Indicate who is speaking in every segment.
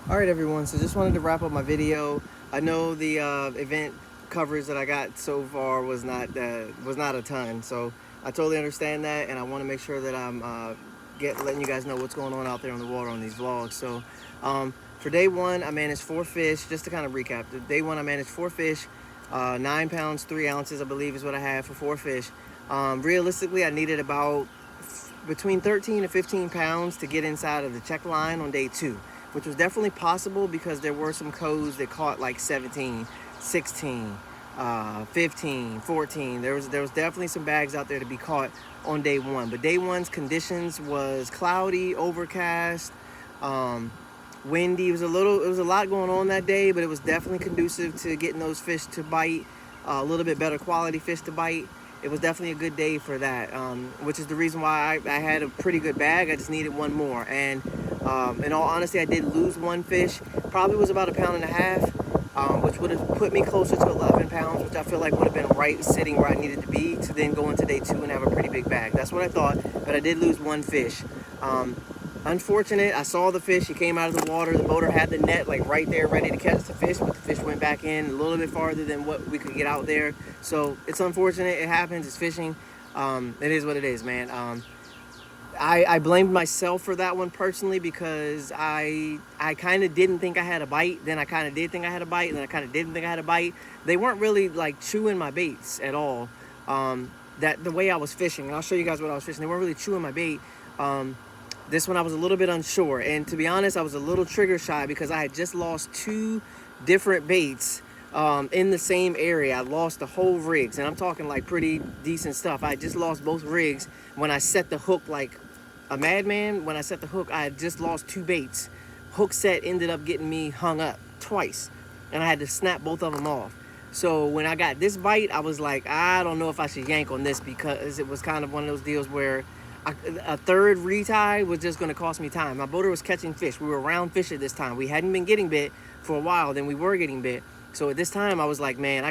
Speaker 1: Alright everyone, so just wanted to wrap up my video. I know the event coverage that I got so far was not a ton, so I totally understand that, and I want to make sure that I'm letting you guys know what's going on out there on the water on these vlogs. So for day one, I managed 4 fish. Just to kind of recap, day one I managed 4 fish, 9 pounds 3 ounces I believe is what I had for 4 fish. Realistically, I needed about between 13 to 15 pounds to get inside of the check line on day 2, which was definitely possible because there were some codes that caught like 17, 16, 15, 14. There was definitely some bags out there to be caught on day 1. But day 1's conditions was cloudy, overcast, windy. It was a lot going on that day, but it was definitely conducive to getting those fish to bite, a little bit better quality fish to bite. It was definitely a good day for that, which is the reason why I had a pretty good bag. I just needed one more. And in all honesty, I did lose 1 fish. Probably was about 1.5 pounds, which would have put me closer to 11 pounds, which I feel like would have been right sitting where I needed to be to then go into day 2 and have a pretty big bag. That's what I thought, but I did lose 1 fish. Unfortunate, I saw the fish. He came out of the water. The boater had the net like right there ready to catch the fish, but the fish went back in a little bit farther than what we could get out there. So it's unfortunate. It happens. It's fishing. It is what it is, man. I blamed myself for that one personally because I kind of didn't think I had a bite. Then I kind of did think I had a bite. And then I kind of didn't think I had a bite. They weren't really like chewing my baits at all. That the way I was fishing, and I'll show you guys what I was fishing. They weren't really chewing my bait. This one I was a little bit unsure, and to be honest, I was a little trigger shy because I had just lost 2 different baits in the same area. I lost the whole rigs, and I'm talking like pretty decent stuff. I just lost both rigs when I set the hook like a madman. When I set the hook, I had just lost 2 baits. Hook set ended up getting me hung up twice, and I had to snap both of them off. So when I got this bite, I was like, I don't know if I should yank on this because it was kind of one of those deals where a third retie was just going to cost me time. My boater was catching fish. We were around fish at this time. We hadn't been getting bit for a while. Then we were getting bit. So at this time, I was like, man,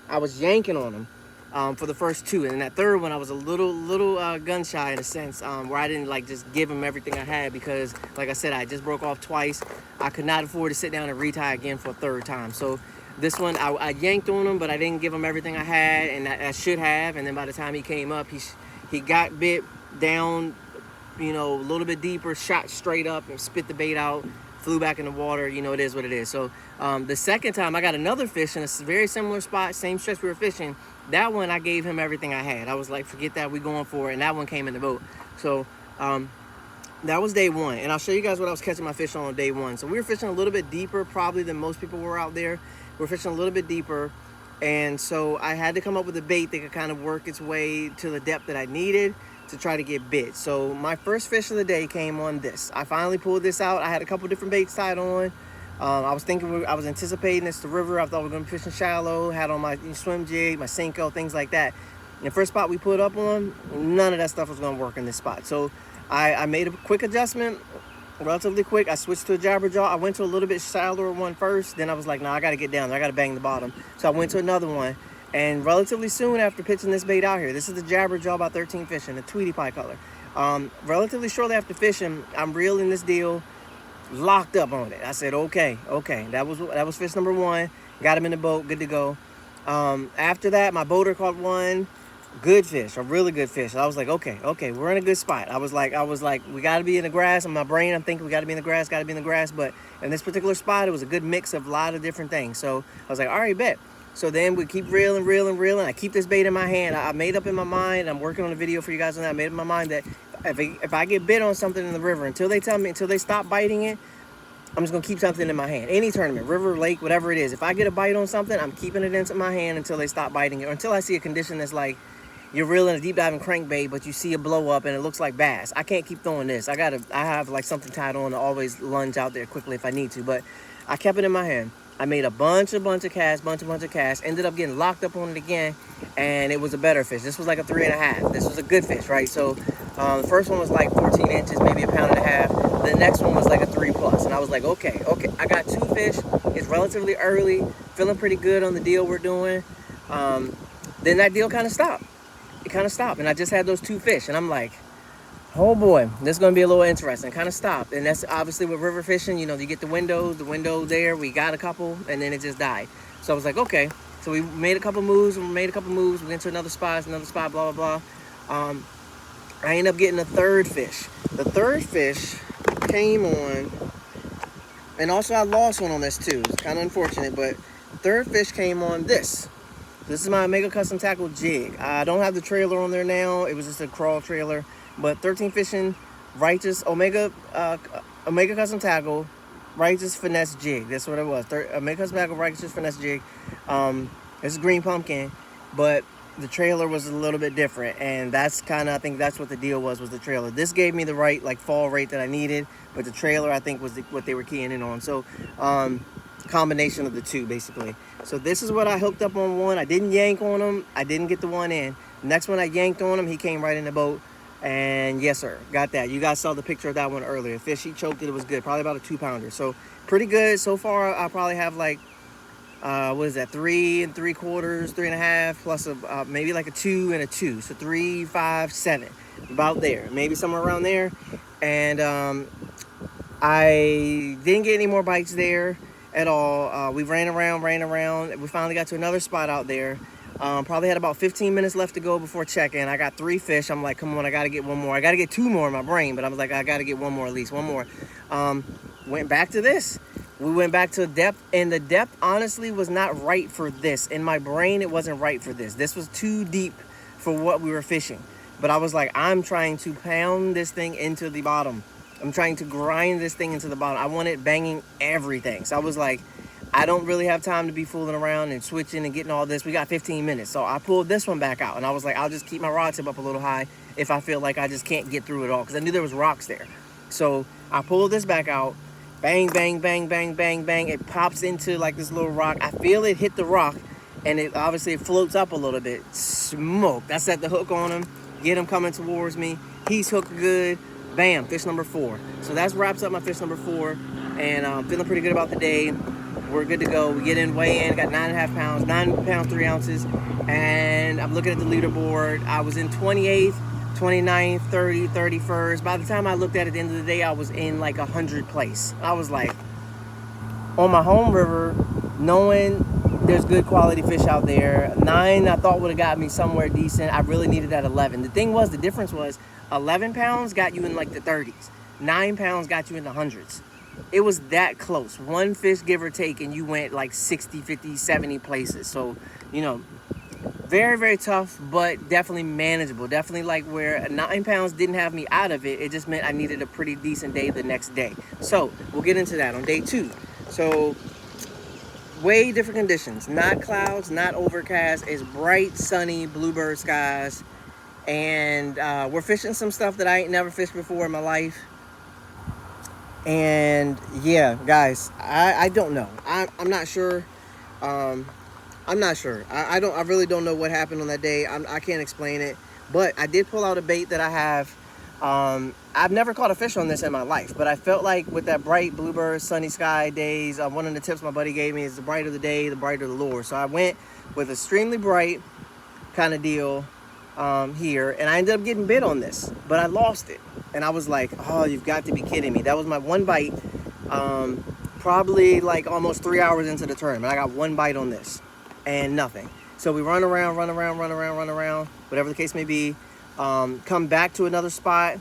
Speaker 1: I was yanking on them for the first 2. And that third one, I was a little gun shy in a sense, where I didn't like just give him everything I had because, like I said, I just broke off twice. I could not afford to sit down and retie again for a 3rd time. So this one, I yanked on him, but I didn't give him everything I had, and I should have. And then by the time he came up, he got bit down, you know, a little bit deeper, shot straight up and spit the bait out, flew back in the water. You know, it is what it is. So the second time I got another fish in a very similar spot, same stretch we were fishing. That one I gave him everything I had. I was like, forget that, we going for it. And that one came in the boat. So that was day 1. And I'll show you guys what I was catching my fish on day 1. So we were fishing a little bit deeper probably than most people were out there. We were fishing a little bit deeper. And so I had to come up with a bait that could kind of work its way to the depth that I needed to try to get bit. So my first fish of the day came on this. I finally pulled this out. I had a couple different baits tied on. I was anticipating it's the river. I thought we were going to be fishing shallow. Had on my swim jig, my Senko, things like that. And the first spot we put up on, none of that stuff was going to work in this spot. So I made a quick adjustment. Relatively quick. I switched to a jabberjaw. I went to a little bit shallower one first. Then I was like, nah, I got to get down there. I got to bang the bottom. So I went to another one. And relatively soon after pitching this bait out here, this is the jabberjaw about 13 fishing, the Tweety Pie color. Relatively shortly after fishing, I'm reeling this deal, locked up on it. I said, okay. That was fish number 1. Got him in the boat, good to go. After that, my boater caught one. Good fish, a really good fish. I was like, okay, we're in a good spot. I was like, we got to be in the grass. In my brain, I'm thinking we got to be in the grass, But in this particular spot, it was a good mix of a lot of different things. So I was like, all right, bet. So then we keep reeling. I keep this bait in my hand. I made up in my mind. I'm working on a video for you guys on that. I made up in my mind that if I get bit on something in the river, until they stop biting it, I'm just going to keep something in my hand. Any tournament, river, lake, whatever it is. If I get a bite on something, I'm keeping it in my hand until they stop biting it. Or until I see a condition that's like, you're reeling a deep diving crankbait, but you see a blow up and it looks like bass. I can't keep throwing this. I have like something tied on to always lunge out there quickly if I need to. But I kept it in my hand. I made a bunch of casts, ended up getting locked up on it again, and it was a better fish. This was like a 3.5. This was a good fish, right? So the first one was like 14 inches, maybe 1.5 pounds. The next one was like a 3+. And I was like, okay, I got 2 fish. It's relatively early, feeling pretty good on the deal we're doing. Then that deal kind of stopped. It kind of stopped, and I just had those 2 fish, and I'm like, Oh boy, this is gonna be a little interesting. Kind of stopped, and that's obviously with river fishing. You know, you get the window there. We got a couple, and then it just died. So I was like, okay. So we made a couple moves. We went to another spot, blah blah blah. I ended up getting a third fish. The third fish came on, and also I lost one on this too. It's kind of unfortunate, but the third fish came on this. This is my Omega Custom Tackle jig. I don't have the trailer on there now. It was just a crawl trailer. But 13 Fishing Righteous Omega Custom Tackle Righteous Finesse Jig. That's what it was. Omega Custom Tackle Righteous Finesse Jig. It's green pumpkin, but the trailer was a little bit different, and that's kind of, I think that's what the deal was the trailer. This gave me the right like fall rate that I needed, but the trailer I think was what they were keying in on. So combination of the two basically. So this is what I hooked up on one. I didn't yank on him. I didn't get the one in. The next one I yanked on him, he came right in the boat. And yes sir, got that. You guys saw the picture of that one earlier. Fish, he choked it. It was good. Probably about a 2-pounder. So pretty good so far. I probably have like what is that, 3 3/4, 3.5 plus maybe like a 2 and a 2, so 3, 5, 7, about there, maybe somewhere around there. And I didn't get any more bites there at all. We ran around. We finally got to another spot out there. Probably had about 15 minutes left to go before check-in. I got 3 fish. I'm like, come on, I gotta get one more. I gotta get 2 more in my brain, but I was like, I gotta get one more, at least one more. Went back to this. We went back to depth, and the depth honestly was not right for this. In my brain, it wasn't right for this. This was too deep for what we were fishing. But I was like, I'm trying to pound this thing into the bottom. I'm trying to grind this thing into the bottom. I want it banging everything. So I was like, I don't really have time to be fooling around and switching and getting all this. We got 15 minutes. So I pulled this one back out, and I was like, I'll just keep my rod tip up a little high if I feel like I just can't get through it all, because I knew there was rocks there. So I pulled this back out. Bang, bang, bang, bang, bang, bang. It pops into like this little rock. I feel it hit the rock, and it obviously floats up a little bit. Smoke. I set the hook on him. Get him coming towards me. He's hooked good. Bam, fish number 4. So that wraps up my fish number 4, and I'm feeling pretty good about the day. We're good to go. We get in, weigh in, got 9.5 pounds, 9 pounds, 3 ounces, and I'm looking at the leaderboard. I was in 28th, 29th, 30th, 31st. By the time I looked at it at the end of the day, I was in like 100th place. I was like, on my home river, knowing there's good quality fish out there. 9 I thought would have got me somewhere decent. I really needed that 11. The thing was, the difference was 11 pounds got you in like the 30s. 9 pounds got you in the hundreds. It was that close. One fish, give or take, and you went like 60, 50, 70 places. So, you know, very, very tough, but definitely manageable. Definitely like where 9 pounds didn't have me out of it. It just meant I needed a pretty decent day the next day. So we'll get into that on day 2. So way different conditions. Not clouds, not overcast. It's bright, sunny, bluebird skies. And we're fishing some stuff that I ain't never fished before in my life. And yeah, guys, I don't know. I'm not sure. I'm not sure. I really don't know what happened on that day. I can't explain it. But I did pull out a bait that I have. I've never caught a fish on this in my life, but I felt like with that bright bluebird sunny sky days, one of the tips my buddy gave me is the brighter the day, the brighter the lure. So I went with extremely bright kind of deal here, and I ended up getting bit on this, but I lost it. And I was like, oh, you've got to be kidding me. That was my one bite, probably like almost 3 hours into the tournament. I got one bite on this and nothing. So we run around, whatever the case may be. Come back to another spot.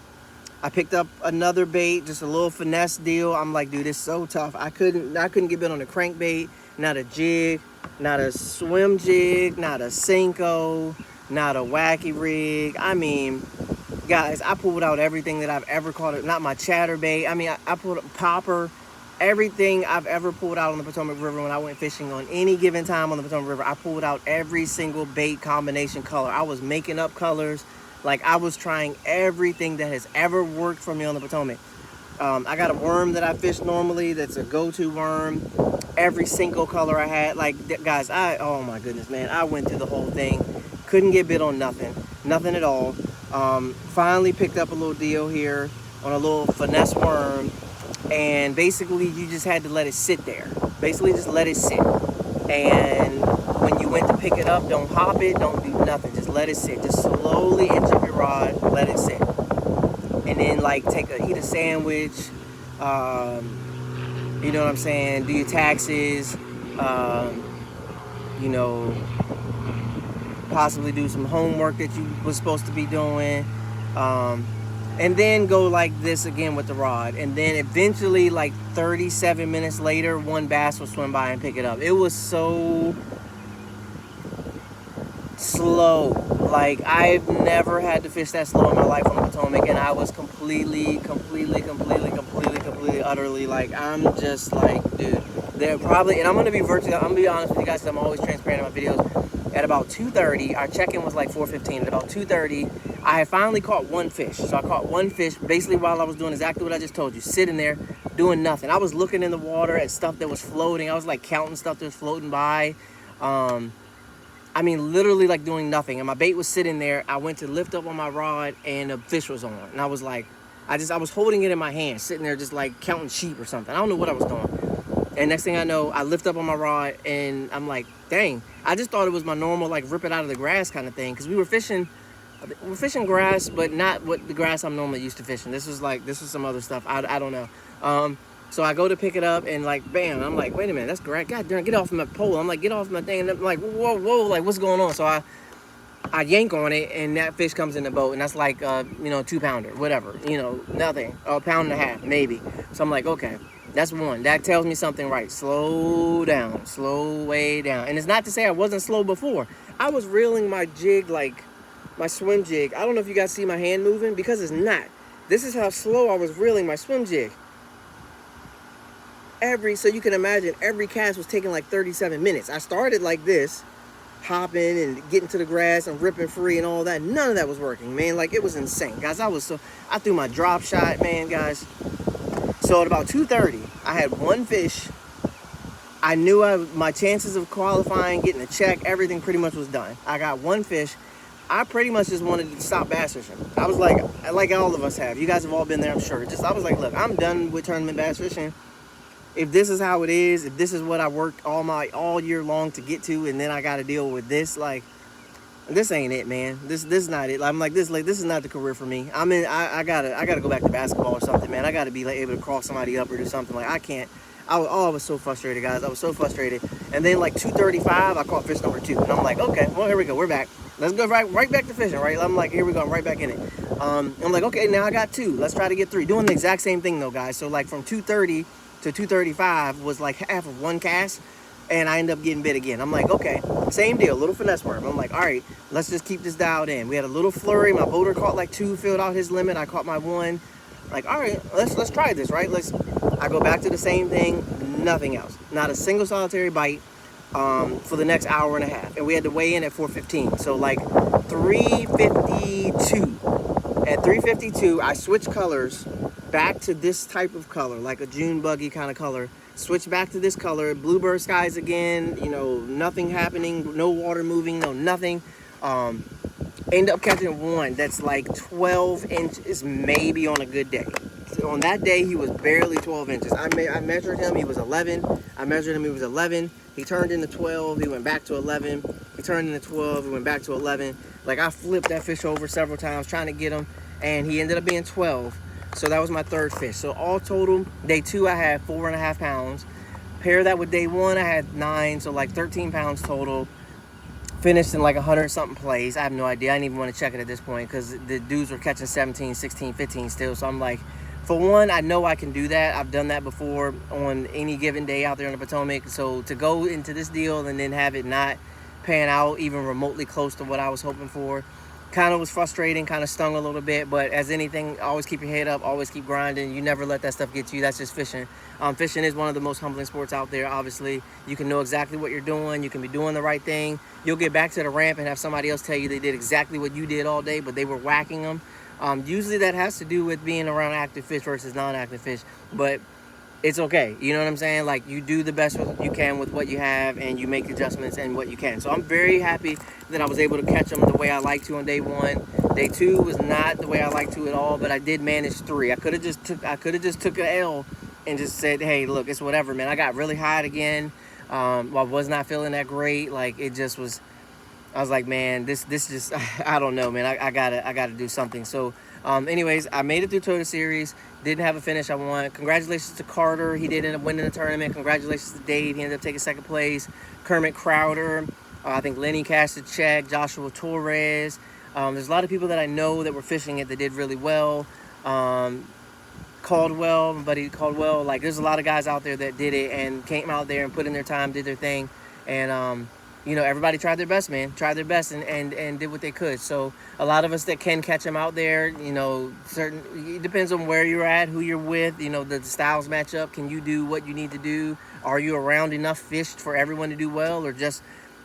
Speaker 1: I picked up another bait, just a little finesse deal. I'm like, dude, it's so tough. I couldn't get bit on a crankbait, not a jig, not a swim jig, not a Senko, not a wacky rig. I mean, guys, I pulled out everything that I've ever caught. Not my chatterbait. I mean, I pulled up popper. Everything I've ever pulled out on the Potomac River when I went fishing on any given time on the Potomac River, I pulled out every single bait combination color. I was making up colors. Like, I was trying everything that has ever worked for me on the Potomac. I got a worm that I fish normally that's a go-to worm. Every single color I had. Like, guys, oh my goodness, man. I went through the whole thing. Couldn't get bit on nothing. Nothing at all. Finally picked up a little deal here on a little finesse worm. And basically, you just had to let it sit there. Basically, just let it sit. And when you went to pick it up, don't hop it, don't do nothing. Just let it sit. Just slowly inch up your rod, let it sit. and then like eat a sandwich, you know what I'm saying, do your taxes, you know, possibly do some homework that you was supposed to be doing, and then go like this again with the rod, and then eventually like 37 minutes later one bass will swim by and pick it up. It was so slow. Like, I've never had to fish that slow in my life on the Potomac, and I was completely, utterly like, I'm just like, dude, they're probably, and I'm gonna be honest with you guys, because I'm always transparent in my videos. At about 2:30, our check-in was like 4:15. At about 2:30, I had finally caught one fish. So I caught one fish basically while I was doing exactly what I just told you, sitting there doing nothing. I was looking in the water at stuff that was floating. I was like counting stuff that was floating by. I mean, literally like doing nothing. And my bait was sitting there. I went to lift up on my rod and a fish was on. And I was like, I was holding it in my hand, sitting there just like counting sheep or something. I don't know what I was doing. And next thing I know, I lift up on my rod and I'm like, dang. I just thought it was my normal like rip it out of the grass kind of thing. Because we're fishing grass, but not what the grass I'm normally used to fishing. This was some other stuff. I don't know. So I go to pick it up and like, bam, I'm like, wait a minute, that's great. God darn, get off my pole. I'm like, get off my thing. And I'm like, whoa, like what's going on? So I yank on it and that fish comes in the boat and that's like, 2-pounder, whatever, nothing, a pound and a half, maybe. So I'm like, okay, that's one. That tells me something right. Slow down, slow way down. And it's not to say I wasn't slow before. I was reeling my jig, like my swim jig. I don't know if you guys see my hand moving because it's not. This is how slow I was reeling my swim jig. So you can imagine every cast was taking like 37 minutes. I started like this, hopping and getting to the grass and ripping free and all that. None of that was working, man. Like, it was insane, guys. I threw my drop shot, man, guys. So at about 2:30, I had one fish. I knew my chances of qualifying, getting a check, everything pretty much was done. I got one fish. I pretty much just wanted to stop bass fishing. I was like all of us have. You guys have all been there, I'm sure. I was like, look, I'm done with tournament bass fishing. If this is how it is, if this is what I worked all year long to get to, and then I got to deal with this, like, this ain't it, man. This is not it. I'm like, this is not the career for me. I gotta go back to basketball or something, man. I gotta be like able to cross somebody up or do something. Like, I can't. I was so frustrated, guys. I was so frustrated. And then like 2:35, I caught fish number 2, and I'm like, okay, well, here we go. We're back. Let's go right back to fishing, right? I'm like, here we go. I'm right back in it. I'm like, okay, now I got 2. Let's try to get 3. Doing the exact same thing though, guys. So like from 2:30 to 2:35 was like half of one cast, and I ended up getting bit again. I'm like, okay, same deal, little finesse worm. I'm like, all right, let's just keep this dialed in. We had a little flurry. My boater caught like 2, filled out his limit. I caught my 1. Like, all right, let's try this, right? I go back to the same thing, nothing else. Not a single solitary bite for the next hour and a half. And we had to weigh in at 4:15. So like 3:52. At 3:52, I switched colors back to this type of color, like a June buggy kind of color. Switch back to this color, bluebird skies again, nothing happening, no water moving, no nothing. End up catching one that's like 12 inches, maybe on a good day. On that day, he was barely 12 inches. I measured him, he was 11. I measured him, he was 11. He turned into 12, he went back to 11. He turned into 12, he went back to 11. Like, I flipped that fish over several times trying to get him, and he ended up being 12. So that was my 3rd fish. So all total, day 2, I had 4.5 pounds. Pair that with day 1, I had 9, so like 13 pounds total. Finished in like 100-something plays. I have no idea. I didn't even want to check it at this point because the dudes were catching 17, 16, 15 still. So I'm like, for one, I know I can do that. I've done that before on any given day out there in the Potomac. So to go into this deal and then have it not pan out even remotely close to what I was hoping for, kind of was frustrating, kind of stung a little bit. But as anything, always keep your head up, always keep grinding. You never let that stuff get to you. That's just fishing. Fishing is one of the most humbling sports out there. Obviously, you can know exactly what you're doing. You can be doing the right thing. You'll get back to the ramp and have somebody else tell you they did exactly what you did all day, but they were whacking them. Usually that has to do with being around active fish versus non-active fish, but it's okay. You know what I'm saying? Like, you do the best you can with what you have, and you make adjustments and what you can. So I'm very happy that I was able to catch them the way I like to on day 1. Day 2 was not the way I like to at all, but I did manage 3. I could have just took an L and just said, hey, look, it's whatever, man. I got really hot again. I was not feeling that great. Like, it just was. I was like, man, this just, I don't know, man. I gotta do something. So Anyways, I made it through Toyota Series. Didn't have a finish I want. Congratulations to Carter. He did end up winning the tournament. Congratulations to Dave. He ended up taking second place. Kermit Crowder. I think Lenny cashed a check. Joshua Torres. There's a lot of people that I know that were fishing it that did really well. Caldwell, my buddy Caldwell. Like, there's a lot of guys out there that did it and came out there and put in their time, did their thing. And, you know, everybody tried their best, man. Tried their best and did what they could. So a lot of us that can catch them out there, you know, it depends on where you're at, who you're with, you know, the styles match up. Can you do what you need to do? Are you around enough fish for everyone to do well, or just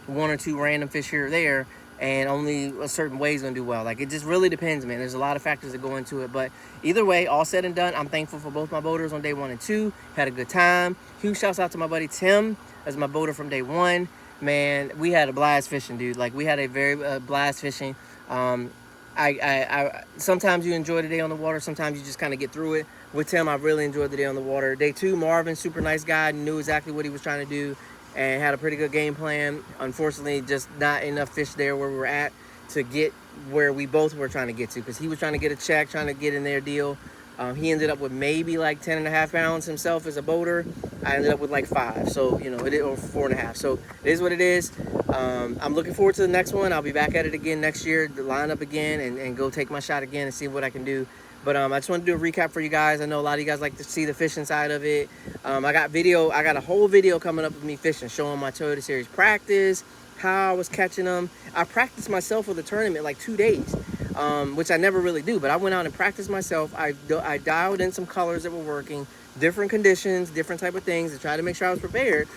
Speaker 1: one or two random fish here or there, and only a certain way is going to do well? Like, it just really depends, man. There's a lot of factors that go into it. But either way, all said and done, I'm thankful for both my boaters on day 1 and 2. Had a good time. Huge shouts out to my buddy Tim as my boater from day 1. Man, we had a blast fishing, dude. Like, we had a very blast fishing. I sometimes you enjoy the day on the water. Sometimes you just kind of get through it. With Tim, I really enjoyed the day on the water. Day 2, Marvin, super nice guy, knew exactly what he was trying to do and had a pretty good game plan. Unfortunately, just not enough fish there where we were at to get where we both were trying to get to, because he was trying to get a check, trying to get in their deal. He ended up with maybe like 10.5 pounds himself as a boater. I ended up with like 5, so, you know, or 4.5. So it is what it is. I'm looking forward to the next one. I'll be back at it again next year, to line up again and go take my shot again and see what I can do. But I just want to do a recap for you guys. I know a lot of you guys like to see the fishing side of it. I got a whole video coming up of me fishing, showing my Toyota Series practice, how I was catching them. I practiced myself for the tournament like 2 days, which I never really do. But I went out and practiced myself. I dialed in some colors that were working, different conditions, different type of things to try to make sure I was prepared.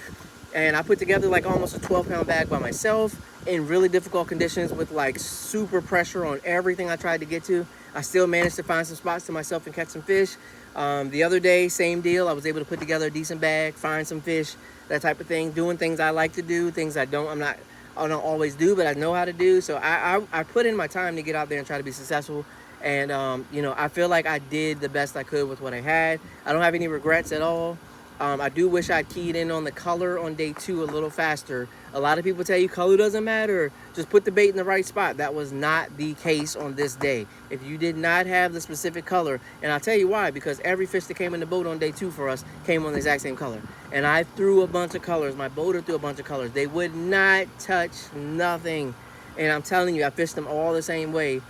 Speaker 1: And I put together like almost a 12-pound bag by myself in really difficult conditions with like super pressure on everything I tried to get to. I still managed to find some spots to myself and catch some fish. The other day, same deal. I was able to put together a decent bag, find some fish, that type of thing. Doing things I like to do, things I don't always do, but I know how to do. So I put in my time to get out there and try to be successful. And, you know, I feel like I did the best I could with what I had. I don't have any regrets at all. I do wish I'd keyed in on the color on day 2 a little faster. A lot of people tell you color doesn't matter, just put the bait in the right spot. That was not the case on this day. If you did not have the specific color, and I'll tell you why, because every fish that came in the boat on day 2 for us came on the exact same color. And I threw a bunch of colors. My boater threw a bunch of colors. They would not touch nothing. And I'm telling you, I fished them all the same way.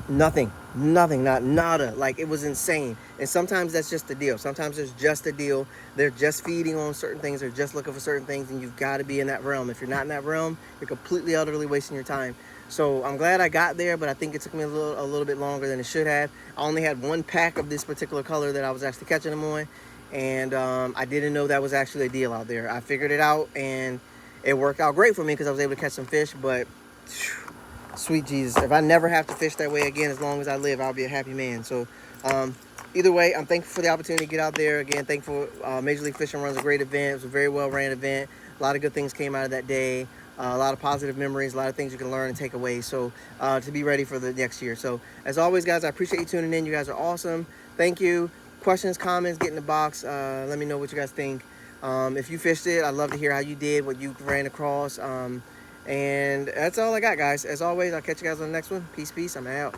Speaker 1: Nothing, not nada. Like, it was insane. And sometimes that's just the deal. Sometimes there's just a deal. They're just feeding on certain things. They're just looking for certain things, and you've got to be in that realm. If you're not in that realm, you're completely, utterly wasting your time. So I'm glad I got there, but I think it took me a little bit longer than it should have. I only had 1 pack of this particular color that I was actually catching them on, and I didn't know that was actually a deal out there. I figured it out, and it worked out great for me because I was able to catch some fish, but sweet Jesus, if I never have to fish that way again as long as I live, I'll be a happy man. So either way, I'm thankful for the opportunity to get out there. Again, thankful. Major League Fishing runs a great event. It was a very well-ran event. A lot of good things came out of that day. A lot of positive memories, a lot of things you can learn and take away. So to be ready for the next year. So as always, guys, I appreciate you tuning in. You guys are awesome. Thank you. Questions, comments, get in the box. Let me know what you guys think. If you fished it, I'd love to hear how you did, what you ran across. And that's all I got, guys. As always, I'll catch you guys on the next one. Peace, peace. I'm out.